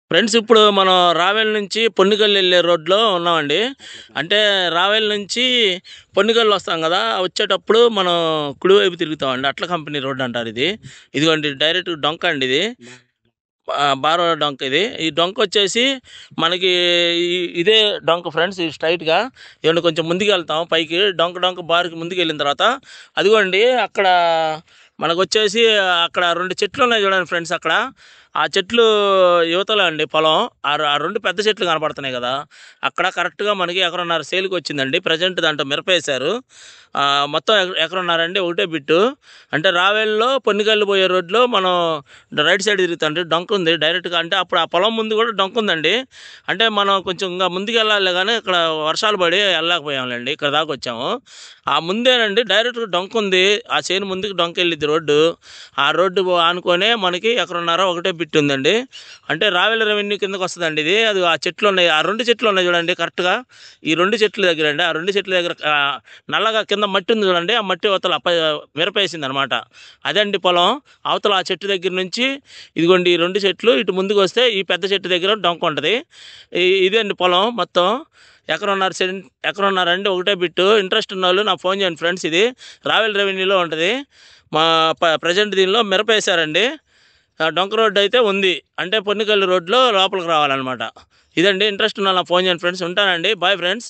Friends ఇప్పుడు మనం రావెల్ నుంచి పొన్నికల్ వెళ్ళే రోడ్లో ఉన్నామండి. అంటే రావెల్ నుంచి పొన్నికల్ వస్తాం కదా, వచ్చేటప్పుడు మనం కుడివైపు తిరుగుతామండి. అట్ల కంపెనీ రోడ్ అంటారు ఇది. ఇదిగోండి డైరెక్ట్ డొంక అండి ఇది. బారో డొంక ఇది. ఈ డొంక వచ్చేసి మనకి ఇదే డొంక ఫ్రెండ్స్. ఇది స్ట్రైట్గా ఇవ్వండి, కొంచెం ముందుకు వెళ్తాం పైకి. డొంక డొంక బారుకి ముందుకు వెళ్ళిన తర్వాత అదిగోండి అక్కడ మనకు వచ్చేసి అక్కడ రెండు చెట్లు ఉన్నాయి చూడండి ఫ్రెండ్స్. అక్కడ ఆ చెట్లు యువతల అండి పొలం. ఆ రెండు పెద్ద చెట్లు కనపడుతున్నాయి కదా, అక్కడ కరెక్ట్గా మనకి ఎకరన్నర సేల్కి వచ్చిందండి. ప్రజెంట్ దాంట్లో మిరప వేశారు. మొత్తం ఎకరన్నారండి, ఒకటే బిట్టు. అంటే రావెల్లో పొన్నికల్లు పోయే రోడ్లో మనం రైట్ సైడ్ తిరుగుతాండి, డొంక ఉంది డైరెక్ట్గా. అంటే అప్పుడు ఆ పొలం ముందు కూడా డొంక ఉందండి. అంటే మనం కొంచెం ఇంకా ముందుకు వెళ్ళాలి కానీ ఇక్కడ వర్షాలు పడి వెళ్ళలేకపోయాములేండి, ఇక్కడ దాకా వచ్చాము. ఆ ముందేనండి డైరెక్ట్గా డొంక ఉంది. ఆ చేను ముందుకు డొంక వెళ్ళిద్ది రోడ్డు. ఆ రోడ్డు ఆనుకొనే మనకి ఎకరన్నర ఒకటే బిట్ ఉందండి. అంటే రావెల్ రెవెన్యూ కిందకు వస్తుందండి ఇది. అది ఆ చెట్లు ఉన్నాయి, ఆ రెండు చెట్లు ఉన్నాయి చూడండి కరెక్ట్గా. ఈ రెండు చెట్ల దగ్గర అండి, ఆ రెండు చెట్ల దగ్గర నల్లగా కింద మట్టి ఉంది చూడండి. ఆ మట్టి అవతల మిరపేసింది అనమాట. అదే అండి పొలం. అవతల ఆ చెట్టు దగ్గర నుంచి ఇదిగోండి ఈ రెండు చెట్లు ఇటు ముందుకు వస్తే ఈ పెద్ద చెట్టు దగ్గర డొంక ఉంటుంది. ఇదే అండి పొలం మొత్తం. ఎకరన్నర అండి, ఒకటే బిట్టు. ఇంట్రెస్ట్ ఉన్న వాళ్ళు నాకు ఫోన్ చేయండి ఫ్రెండ్స్. ఇది రావెల్ రెవెన్యూలో ఉంటుంది. మా ప్రజెంట్ దీనిలో మిరప వేశారండి. డొంక రోడ్డు అయితే ఉంది, అంటే పొన్నికల్లు రోడ్లో లోపలికి రావాలన్నమాట. ఇదండి, ఇంట్రెస్ట్ ఉన్న నాకు ఫోన్ చేయండి ఫ్రెండ్స్. ఉంటానండి, బాయ్ ఫ్రెండ్స్.